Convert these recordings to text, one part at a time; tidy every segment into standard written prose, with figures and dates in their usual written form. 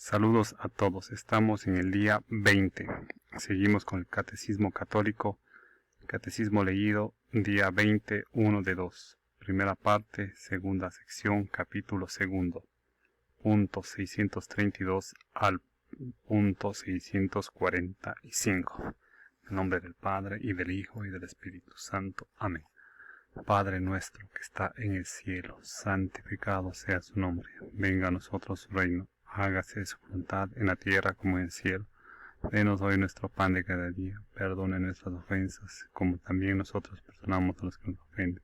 Saludos a todos, estamos en el día 20. Seguimos con el Catecismo Católico, Catecismo leído, día 20, 1 de 2. Primera parte, segunda sección, capítulo segundo, punto 632 al punto 645. En nombre del Padre, y del Hijo, y del Espíritu Santo. Amén. Padre nuestro que está en el cielo, santificado sea su nombre. Venga a nosotros su reino. Hágase su voluntad en la tierra como en el cielo. Denos hoy nuestro pan de cada día. Perdone nuestras ofensas, como también nosotros perdonamos a los que nos ofenden.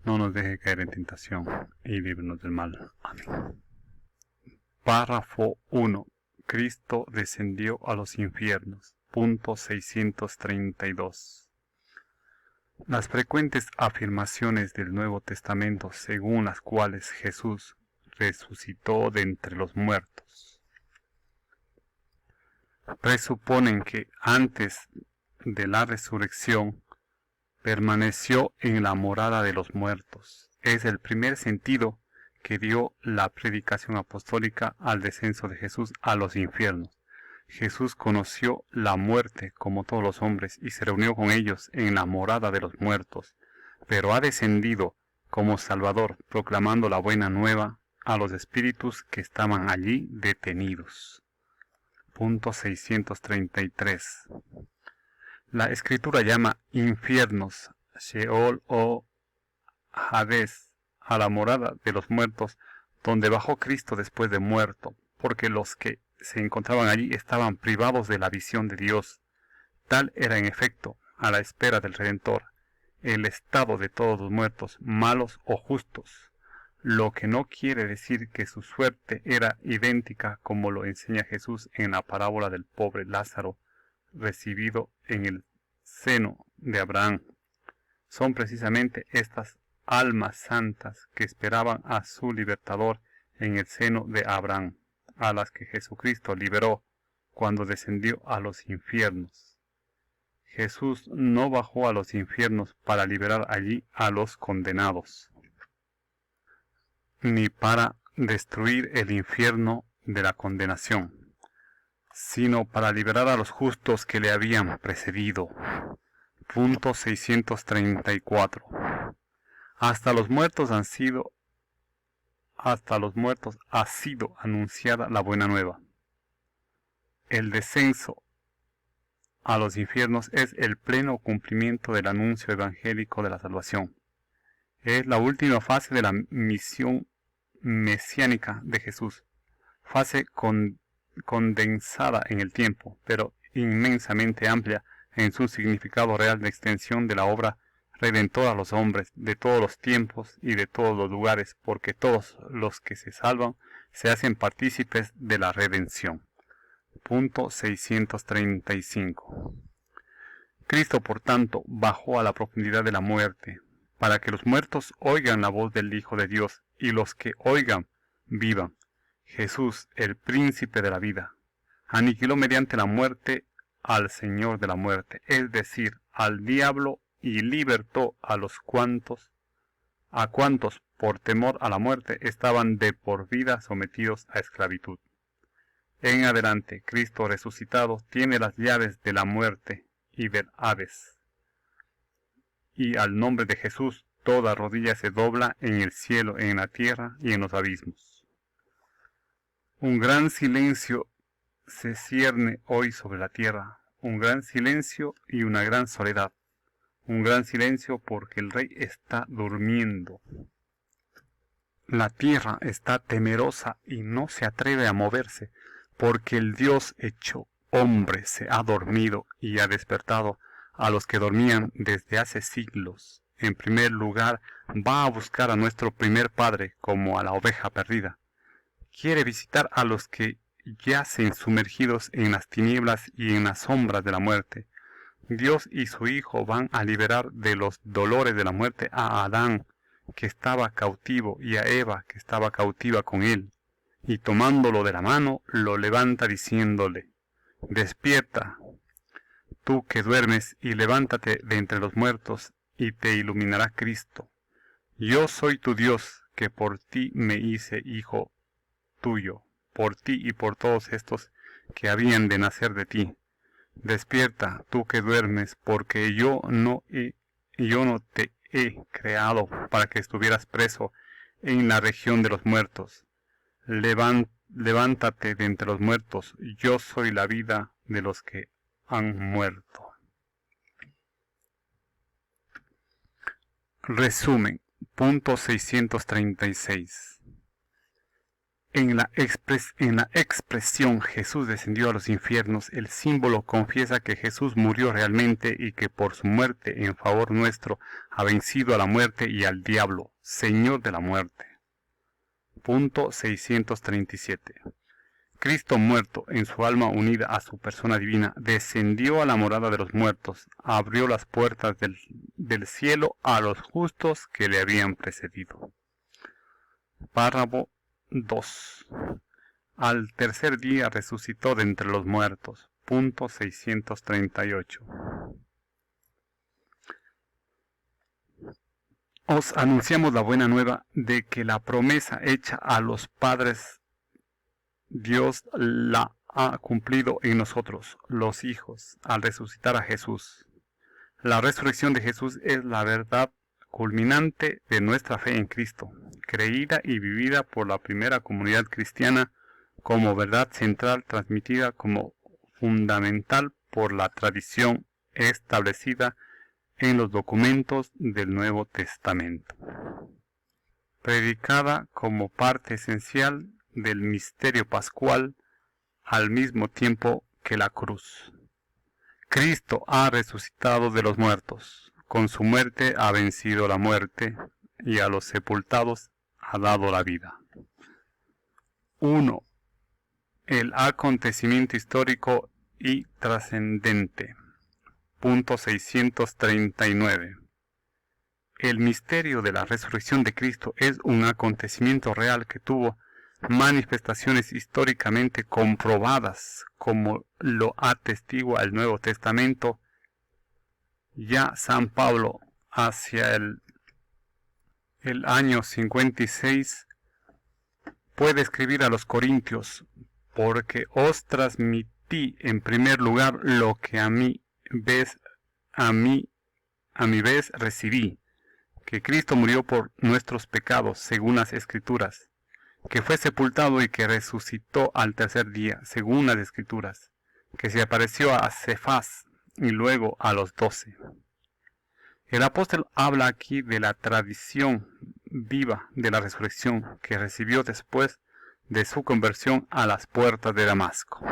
No nos deje caer en tentación, y líbranos del mal. Amén. Párrafo 1. Cristo descendió a los infiernos. Punto 632. Las frecuentes afirmaciones del Nuevo Testamento según las cuales Jesús resucitó de entre los muertos presuponen que antes de la resurrección permaneció en la morada de los muertos. Es el primer sentido que dio la predicación apostólica al descenso de Jesús a los infiernos. Jesús conoció la muerte como todos los hombres y se reunió con ellos en la morada de los muertos, pero ha descendido como Salvador, proclamando la buena nueva a los espíritus que estaban allí detenidos. Punto 633. La Escritura llama infiernos, Sheol o Hades, a la morada de los muertos, donde bajó Cristo después de muerto, porque los que se encontraban allí estaban privados de la visión de Dios. Tal era en efecto, a la espera del Redentor, el estado de todos los muertos, malos o justos, lo que no quiere decir que su suerte era idéntica como lo enseña Jesús en la parábola del pobre Lázaro, recibido en el seno de Abraham. Son precisamente estas almas santas que esperaban a su libertador en el seno de Abraham, a las que Jesucristo liberó cuando descendió a los infiernos. Jesús no bajó a los infiernos para liberar allí a los condenados, ni para destruir el infierno de la condenación, sino para liberar a los justos que le habían precedido. Punto 634. Hasta los muertos ha sido anunciada la buena nueva. El descenso a los infiernos es el pleno cumplimiento del anuncio evangélico de la salvación. Es la última fase de la misión mesiánica de Jesús, fase condensada en el tiempo, pero inmensamente amplia en su significado real de extensión de la obra redentora a los hombres de todos los tiempos y de todos los lugares, porque todos los que se salvan se hacen partícipes de la redención. Punto 635. Cristo, por tanto, bajó a la profundidad de la muerte, para que los muertos oigan la voz del Hijo de Dios, y los que oigan, vivan. Jesús, el príncipe de la vida, aniquiló mediante la muerte al Señor de la muerte, es decir, al diablo, y libertó a cuantos por temor a la muerte estaban de por vida sometidos a esclavitud. En adelante, Cristo resucitado tiene las llaves de la muerte y del Hades. Y al nombre de Jesús toda rodilla se dobla en el cielo, en la tierra y en los abismos. Un gran silencio se cierne hoy sobre la tierra, un gran silencio y una gran soledad. Un gran silencio porque el Rey está durmiendo. La tierra está temerosa y no se atreve a moverse, porque el Dios hecho hombre se ha dormido y ha despertado a los que dormían desde hace siglos. En primer lugar, va a buscar a nuestro primer Padre como a la oveja perdida. Quiere visitar a los que yacen sumergidos en las tinieblas y en las sombras de la muerte. Dios y su Hijo van a liberar de los dolores de la muerte a Adán, que estaba cautivo, y a Eva, que estaba cautiva con él, y tomándolo de la mano, lo levanta diciéndole: despierta, tú que duermes, y levántate de entre los muertos, y te iluminará Cristo. Yo soy tu Dios, que por ti me hice hijo tuyo. por ti y por todos estos que habían de nacer de ti. Despierta, tú que duermes, porque yo no te he creado para que estuvieras preso en la región de los muertos. Levántate de entre los muertos, yo soy la vida de los que han muerto. Resumen, punto 636. En la expresión Jesús descendió a los infiernos, el símbolo confiesa que Jesús murió realmente y que por su muerte en favor nuestro ha vencido a la muerte y al diablo, Señor de la muerte. Punto 637. Cristo muerto, en su alma unida a su persona divina, descendió a la morada de los muertos, abrió las puertas del cielo a los justos que le habían precedido. Párrafo 2. Al tercer día resucitó de entre los muertos. Punto 638. Os anunciamos la buena nueva de que la promesa hecha a los padres, Dios la ha cumplido en nosotros, los hijos, al resucitar a Jesús. La resurrección de Jesús es la verdad culminante de nuestra fe en Cristo, creída y vivida por la primera comunidad cristiana como verdad central, transmitida como fundamental por la tradición establecida en los documentos del Nuevo Testamento, predicada como parte esencial del misterio pascual al mismo tiempo que la cruz. Cristo ha resucitado de los muertos. Con su muerte ha vencido la muerte y a los sepultados ha dado la vida. 1. El acontecimiento histórico y trascendente. Punto 639. El misterio de la resurrección de Cristo es un acontecimiento real que tuvo manifestaciones históricamente comprobadas, como lo atestigua el Nuevo Testamento. Ya San Pablo, hacia el año 56, puede escribir a los Corintios: porque os transmití en primer lugar lo que a mi vez recibí, que Cristo murió por nuestros pecados según las Escrituras, que fue sepultado y que resucitó al tercer día según las Escrituras, que se apareció a Cefas y luego a los 12. El apóstol habla aquí de la tradición viva de la resurrección que recibió después de su conversión a las puertas de Damasco.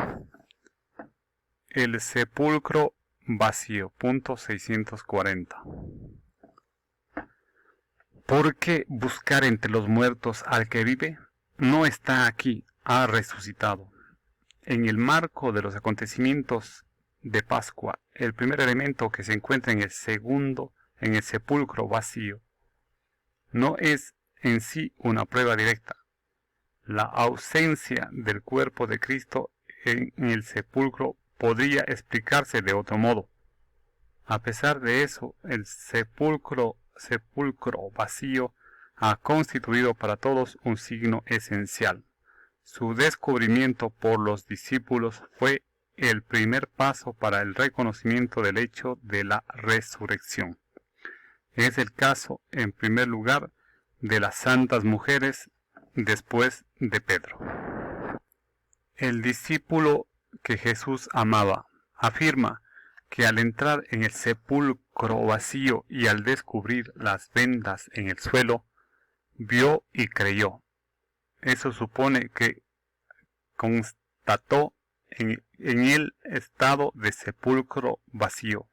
El sepulcro vacío. Punto 640. ¿Por qué buscar entre los muertos al que vive? No está aquí, ha resucitado. En el marco de los acontecimientos de Pascua, el primer elemento que se encuentra en el sepulcro vacío, no es en sí una prueba directa. La ausencia del cuerpo de Cristo en el sepulcro podría explicarse de otro modo. A pesar de eso, el sepulcro vacío ha constituido para todos un signo esencial. Su descubrimiento por los discípulos fue el primer paso para el reconocimiento del hecho de la resurrección. Es el caso, en primer lugar, de las santas mujeres después de Pedro. El discípulo que Jesús amaba afirma que al entrar en el sepulcro vacío y al descubrir las vendas en el suelo, vio y creyó. Eso supone que constató en el estado de sepulcro vacío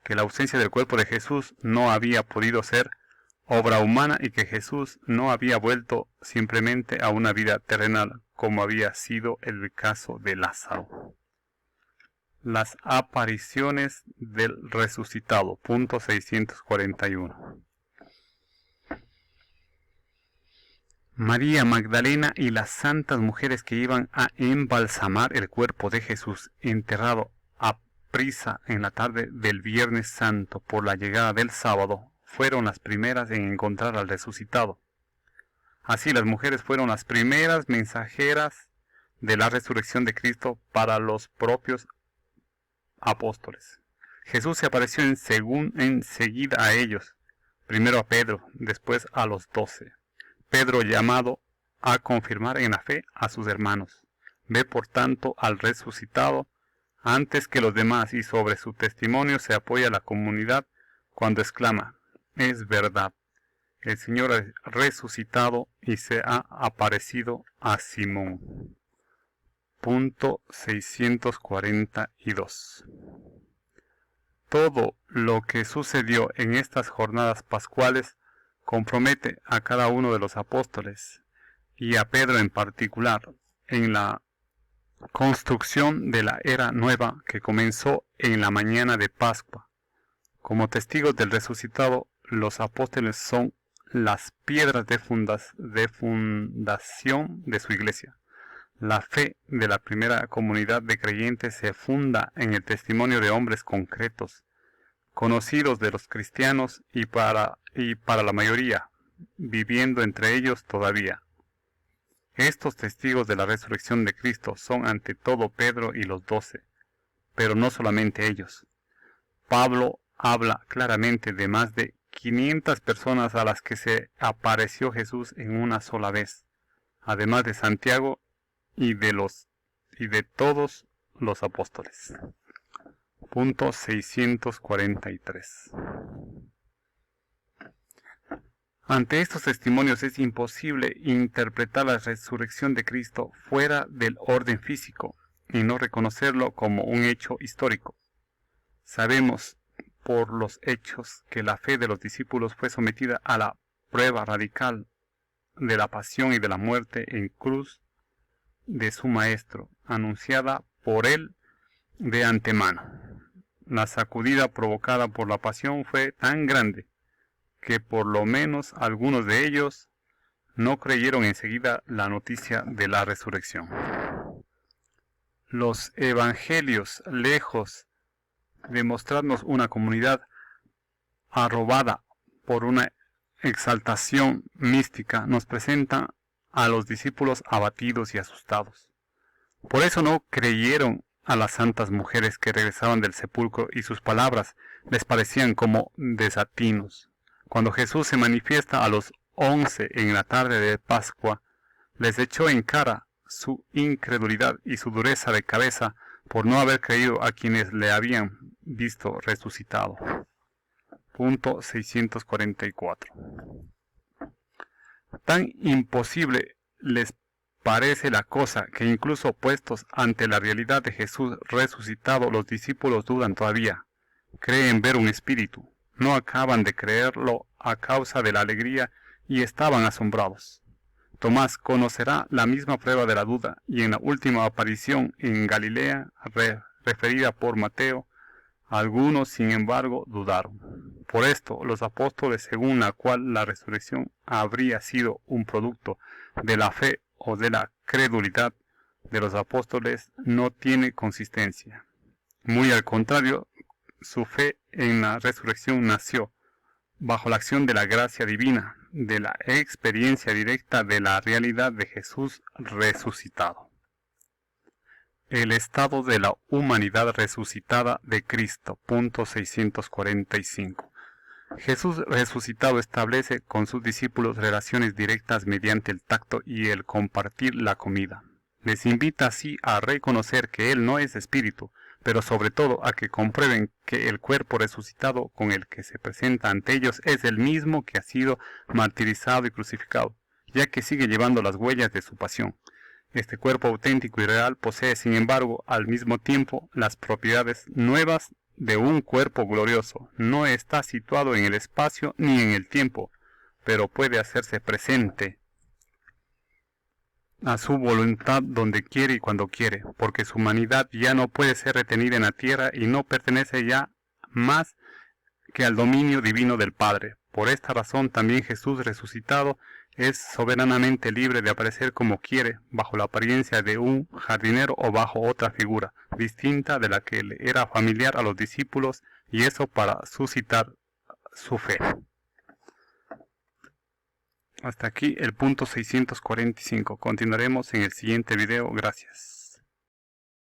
que la ausencia del cuerpo de Jesús no había podido ser obra humana y que Jesús no había vuelto simplemente a una vida terrenal, como había sido el caso de Lázaro. Las apariciones del resucitado. Punto 641. María Magdalena y las santas mujeres que iban a embalsamar el cuerpo de Jesús, enterrado a prisa en la tarde del Viernes Santo por la llegada del sábado, fueron las primeras en encontrar al resucitado. Así las mujeres fueron las primeras mensajeras de la resurrección de Cristo para los propios apóstoles. Jesús se apareció enseguida a ellos, primero a Pedro, después a los 12. Pedro, llamado a confirmar en la fe a sus hermanos, ve por tanto al resucitado antes que los demás, y sobre su testimonio se apoya la comunidad cuando exclama: es verdad, el Señor ha resucitado y se ha aparecido a Simón. Punto 642. Todo lo que sucedió en estas jornadas pascuales compromete a cada uno de los apóstoles, y a Pedro en particular, en la construcción de la era nueva que comenzó en la mañana de Pascua. Como testigos del resucitado, los apóstoles son las piedras de fundación de su iglesia. La fe de la primera comunidad de creyentes se funda en el testimonio de hombres concretos, conocidos de los cristianos y para la mayoría, viviendo entre ellos todavía. Estos testigos de la resurrección de Cristo son ante todo Pedro y los 12, pero no solamente ellos. Pablo habla claramente de más de 500 personas a las que se apareció Jesús en una sola vez, además de Santiago y de todos los apóstoles. Punto 643. Ante estos testimonios es imposible interpretar la resurrección de Cristo fuera del orden físico y no reconocerlo como un hecho histórico. Sabemos por los hechos que la fe de los discípulos fue sometida a la prueba radical de la pasión y de la muerte en cruz de su Maestro, anunciada por él de antemano. La sacudida provocada por la pasión fue tan grande que por lo menos algunos de ellos no creyeron enseguida la noticia de la resurrección. Los evangelios, lejos de mostrarnos una comunidad arrobada por una exaltación mística, nos presentan a los discípulos abatidos y asustados. Por eso no creyeron a las santas mujeres que regresaban del sepulcro, y sus palabras les parecían como desatinos. Cuando Jesús se manifiesta a los 11 en la tarde de Pascua, les echó en cara su incredulidad y su dureza de cabeza por no haber creído a quienes le habían visto resucitado. Punto 644. Tan imposible les parece la cosa que incluso puestos ante la realidad de Jesús resucitado, los discípulos dudan todavía. Creen ver un espíritu. No acaban de creerlo a causa de la alegría y estaban asombrados. Tomás conocerá la misma prueba de la duda, y en la última aparición en Galilea, referida por Mateo, algunos sin embargo dudaron. Por esto, los apóstoles, según la cual la resurrección habría sido un producto de la fe o de la credulidad de los apóstoles, no tiene consistencia. Muy al contrario, su fe en la resurrección nació bajo la acción de la gracia divina, de la experiencia directa de la realidad de Jesús resucitado. El estado de la humanidad resucitada de Cristo. Punto 645. Jesús resucitado establece con sus discípulos relaciones directas mediante el tacto y el compartir la comida. Les invita así a reconocer que Él no es espíritu, pero sobre todo a que comprueben que el cuerpo resucitado con el que se presenta ante ellos es el mismo que ha sido martirizado y crucificado, ya que sigue llevando las huellas de su pasión. Este cuerpo auténtico y real posee, sin embargo, al mismo tiempo las propiedades nuevas de un cuerpo glorioso. No está situado en el espacio ni en el tiempo, pero puede hacerse presente a su voluntad donde quiere y cuando quiere, porque su humanidad ya no puede ser retenida en la tierra y no pertenece ya más que al dominio divino del Padre. Por esta razón también Jesús resucitado es soberanamente libre de aparecer como quiere, bajo la apariencia de un jardinero o bajo otra figura, distinta de la que le era familiar a los discípulos, y eso para suscitar su fe. Hasta aquí el punto 645. Continuaremos en el siguiente video. Gracias.